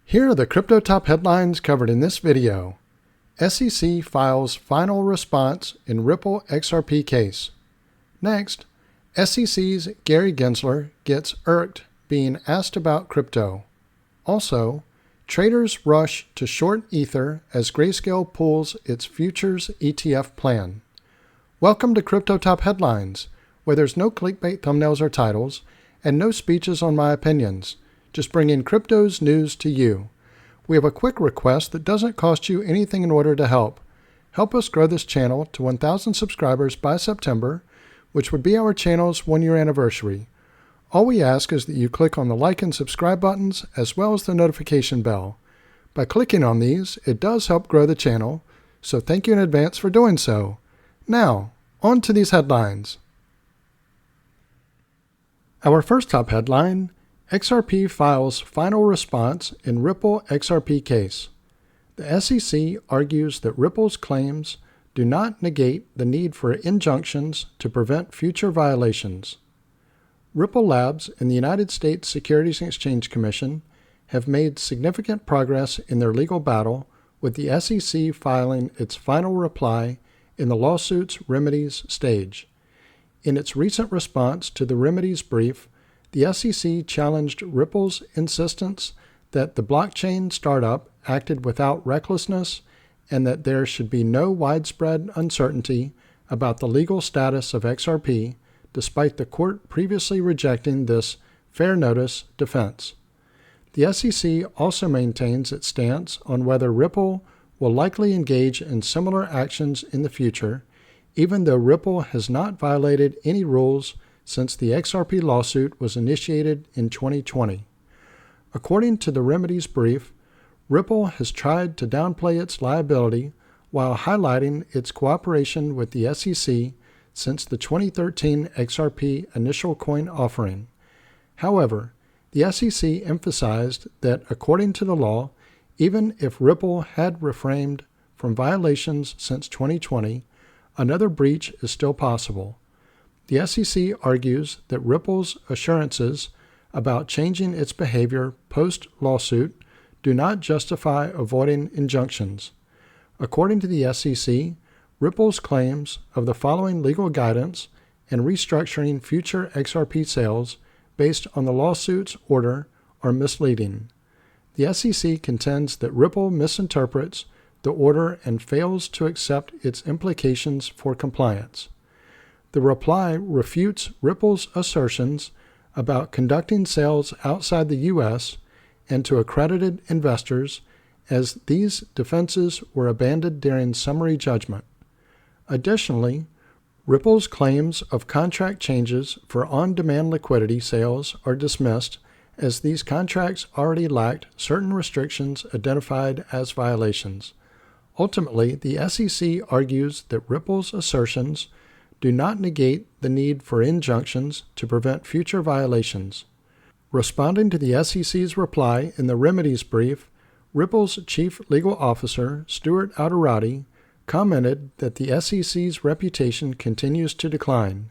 Here are the crypto top headlines covered in this video. SEC files final response in Ripple XRP case. Next, SEC's Gary Gensler gets irked being asked about crypto. Also, traders rush to short Ether as Grayscale pulls its futures ETF plan. Welcome to Crypto Top Headlines, where there's no clickbait thumbnails or titles, and no speeches on my opinions. Just bringing crypto's news to you. We have a quick request that doesn't cost you anything in order to help. Help us grow this channel to 1,000 subscribers by September, which would be our channel's 1-year anniversary. All we ask is that you click on the like and subscribe buttons as well as the notification bell. By clicking on these, it does help grow the channel, so thank you in advance for doing so. Now, on to these headlines. Our first top headline, XRP files final response in Ripple XRP case. The SEC argues that Ripple's claims do not negate the need for injunctions to prevent future violations. Ripple Labs and the United States Securities and Exchange Commission have made significant progress in their legal battle, with the SEC filing its final reply in the lawsuit's remedies stage. In its recent response to the remedies brief, the SEC challenged Ripple's insistence that the blockchain startup acted without recklessness and that there should be no widespread uncertainty about the legal status of XRP, despite the court previously rejecting this fair notice defense. The SEC also maintains its stance on whether Ripple will likely engage in similar actions in the future, even though Ripple has not violated any rules since the XRP lawsuit was initiated in 2020. According to the remedies brief, Ripple has tried to downplay its liability while highlighting its cooperation with the SEC since the 2013 XRP initial coin offering. However, the SEC emphasized that according to the law, even if Ripple had refrained from violations since 2020, another breach is still possible. The SEC argues that Ripple's assurances about changing its behavior post-lawsuit do not justify avoiding injunctions. According to the SEC, Ripple's claims of the following legal guidance and restructuring future XRP sales based on the lawsuit's order are misleading. The SEC contends that Ripple misinterprets the order and fails to accept its implications for compliance. The reply refutes Ripple's assertions about conducting sales outside the U.S. and to accredited investors, as these defenses were abandoned during summary judgment. Additionally, Ripple's claims of contract changes for on-demand liquidity sales are dismissed, as these contracts already lacked certain restrictions identified as violations. Ultimately, the SEC argues that Ripple's assertions do not negate the need for injunctions to prevent future violations. Responding to the SEC's reply in the remedies brief, Ripple's chief legal officer, Stuart Alderoty, commented that the SEC's reputation continues to decline.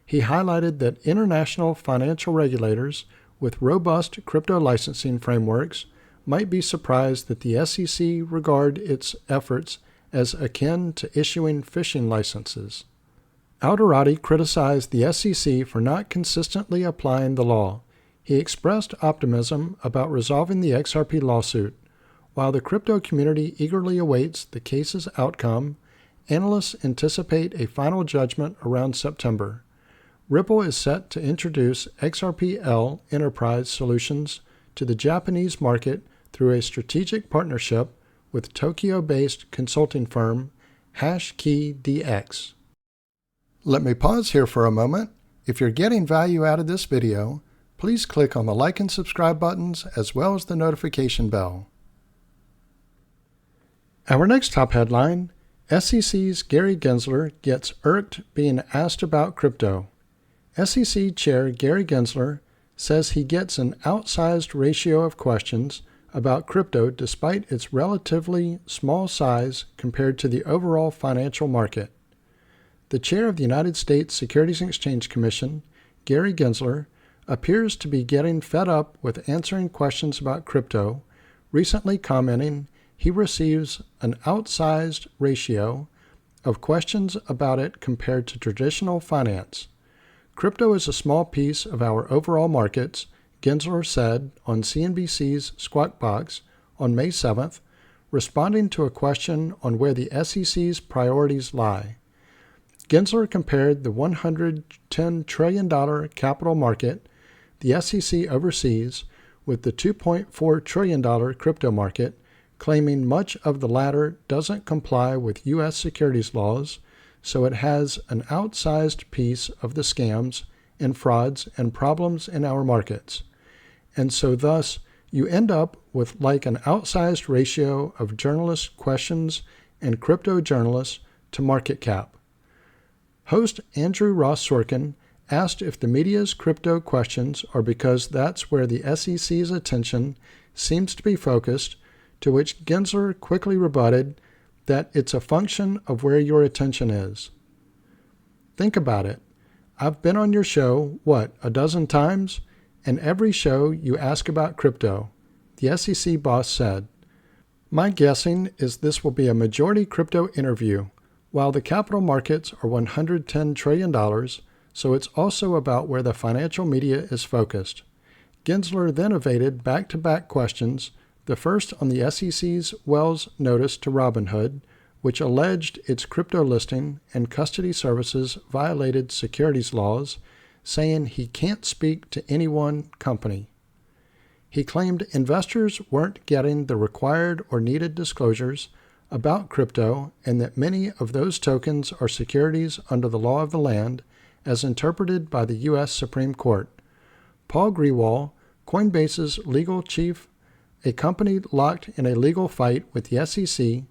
He highlighted that international financial regulators with robust crypto licensing frameworks might be surprised that the SEC regard its efforts as akin to issuing fishing licenses. Alderoty criticized the SEC for not consistently applying the law. He expressed optimism about resolving the XRP lawsuit. While the crypto community eagerly awaits the case's outcome, analysts anticipate a final judgment around September. Ripple is set to introduce XRP-L enterprise solutions to the Japanese market through a strategic partnership with Tokyo-based consulting firm HashKey-DX. Let me pause here for a moment. If you're getting value out of this video, please click on the like and subscribe buttons as well as the notification bell. Our next top headline, SEC's Gary Gensler gets irked being asked about crypto. SEC Chair Gary Gensler says he gets an outsized ratio of questions about crypto despite its relatively small size compared to the overall financial market. The chair of the United States Securities and Exchange Commission, Gary Gensler, appears to be getting fed up with answering questions about crypto recently commenting he receives an outsized ratio of questions about it compared to traditional finance. Crypto is a small piece of our overall markets, Gensler said on CNBC's Squawk Box on May 7th, responding to a question on where the SEC's priorities lie. Gensler compared the $110 trillion capital market the SEC oversees with the $2.4 trillion crypto market, claiming much of the latter doesn't comply with U.S. securities laws, so it has an outsized piece of the scams and frauds and problems in our markets. And so thus, you end up with like an outsized ratio of journalist questions and crypto journalists to market cap. Host Andrew Ross Sorkin asked if the media's crypto questions are because that's where the SEC's attention seems to be focused, to which Gensler quickly rebutted that it's a function of where your attention is. Think about it. I've been on your show, a dozen times? And every show you ask about crypto, the SEC boss said. My guessing is this will be a majority crypto interview. While the capital markets are $110 trillion, so it's also about where the financial media is focused. Gensler then evaded back-to-back questions, the first on the SEC's Wells notice to Robinhood, which alleged its crypto listing and custody services violated securities laws, saying he can't speak to any one company. He claimed investors weren't getting the required or needed disclosures about crypto and that many of those tokens are securities under the law of the land as interpreted by the U.S. Supreme Court. Paul Grewal, Coinbase's legal chief, a company locked in a legal fight with the SEC,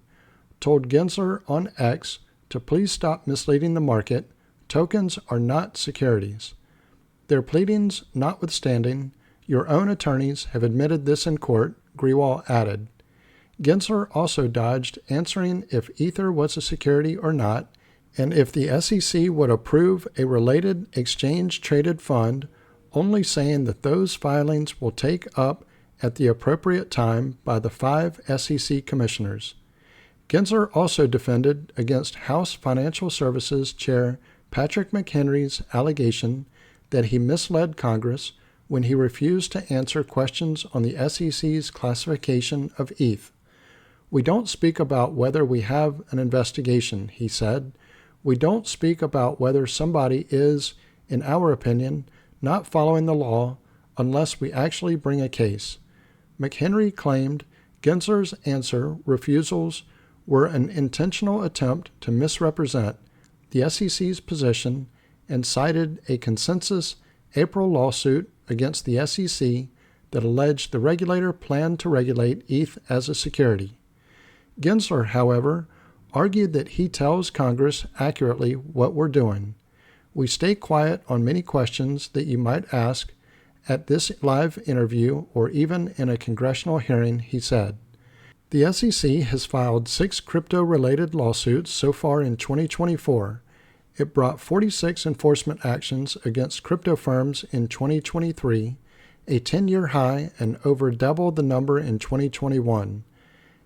told Gensler on X to please stop misleading the market. Tokens are not securities. Their pleadings notwithstanding, your own attorneys have admitted this in court, Grewal added. Gensler also dodged answering if Ether was a security or not, and if the SEC would approve a related exchange-traded fund, only saying that those filings will take up at the appropriate time by the 5 SEC commissioners. Gensler also defended against House Financial Services Chair Patrick McHenry's allegation that he misled Congress when he refused to answer questions on the SEC's classification of ETH. We don't speak about whether we have an investigation, he said. We don't speak about whether somebody is, in our opinion, not following the law unless we actually bring a case. McHenry claimed Gensler's refusals were an intentional attempt to misrepresent the SEC's position and cited a consensus April lawsuit against the SEC that alleged the regulator planned to regulate ETH as a security. Gensler, however, argued that he tells Congress accurately what we're doing. We stay quiet on many questions that you might ask at this live interview or even in a congressional hearing, he said. The SEC has filed 6 crypto-related lawsuits so far in 2024. It brought 46 enforcement actions against crypto firms in 2023, a 10-year high and over double the number in 2021.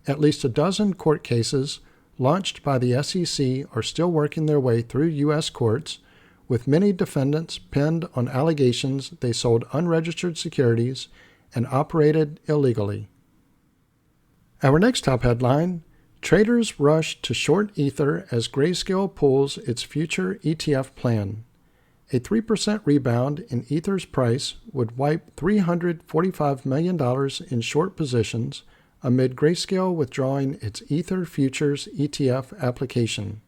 At least a dozen court cases launched by the SEC are still working their way through U.S. courts, with many defendants pinned on allegations they sold unregistered securities and operated illegally. Our next top headline, traders rush to short Ether as Grayscale pulls its future ETF plan. A 3% rebound in Ether's price would wipe $345 million in short positions amid Grayscale withdrawing its Ether Futures ETF application.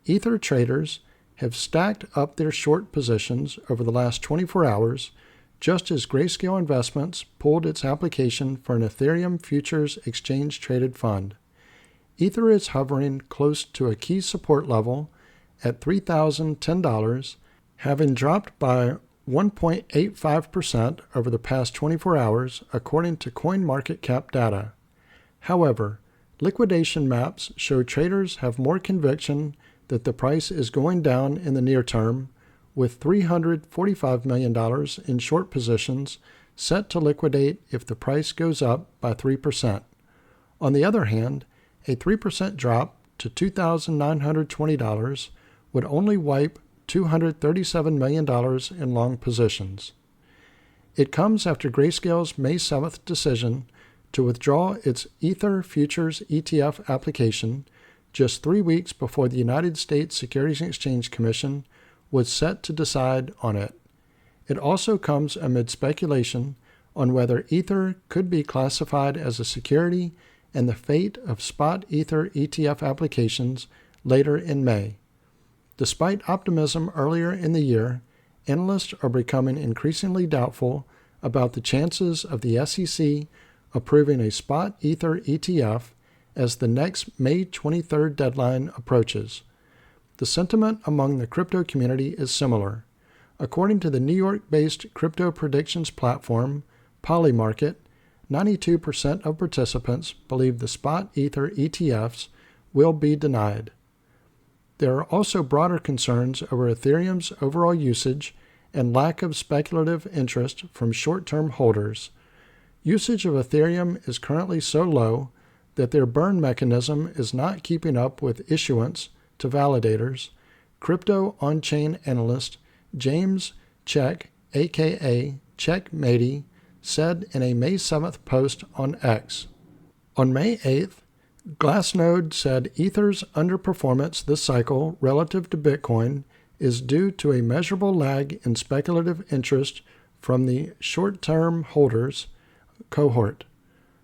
Ether traders have stacked up their short positions over the last 24 hours, just as Grayscale Investments pulled its application for an Ethereum Futures exchange-traded fund. Ether is hovering close to a key support level at $3,010, having dropped by 1.85% over the past 24 hours, according to CoinMarketCap data. However, liquidation maps show traders have more conviction that the price is going down in the near term, with $345 million in short positions set to liquidate if the price goes up by 3%. On the other hand, a 3% drop to $2,920 would only wipe $237 million in long positions. It comes after Grayscale's May 7th decision to withdraw its Ether Futures ETF application just 3 weeks before the United States Securities and Exchange Commission was set to decide on it. It also comes amid speculation on whether Ether could be classified as a security and the fate of spot Ether ETF applications later in May. Despite optimism earlier in the year, analysts are becoming increasingly doubtful about the chances of the SEC approving a spot Ether ETF as the next May 23rd deadline approaches. The sentiment among the crypto community is similar. According to the New York-based crypto predictions platform, Polymarket, 92% of participants believe the spot Ether ETFs will be denied. There are also broader concerns over Ethereum's overall usage and lack of speculative interest from short-term holders. Usage of Ethereum is currently so low that their burn mechanism is not keeping up with issuance to validators, crypto on-chain analyst James Check, aka Checkmatey, said in a May 7th post on X. On May 8th, Glassnode said Ether's underperformance this cycle relative to Bitcoin is due to a measurable lag in speculative interest from the short-term holders cohort.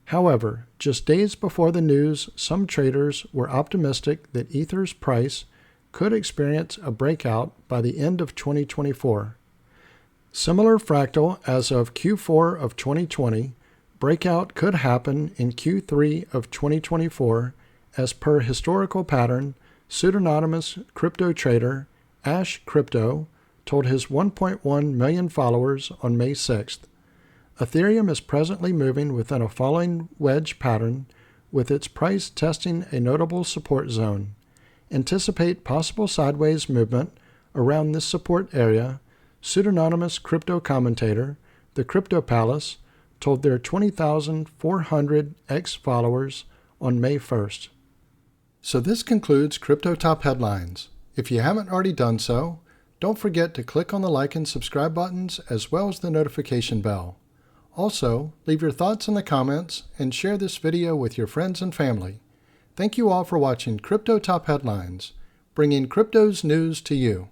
However, just days before the news, some traders were optimistic that Ether's price could experience a breakout by the end of 2024. Similar fractal as of Q4 of 2020, breakout could happen in Q3 of 2024 as per historical pattern. Pseudonymous crypto trader Ash Crypto told his 1.1 million followers on May 6th. Ethereum is presently moving within a falling wedge pattern with its price testing a notable support zone. Anticipate possible sideways movement around this support area, pseudonymous crypto commentator, the Crypto Palace, told their 20,400 X followers on May 1st. So this concludes Crypto Top Headlines. If you haven't already done so, don't forget to click on the like and subscribe buttons as well as the notification bell. Also, leave your thoughts in the comments and share this video with your friends and family. Thank you all for watching Crypto Top Headlines, bringing crypto's news to you.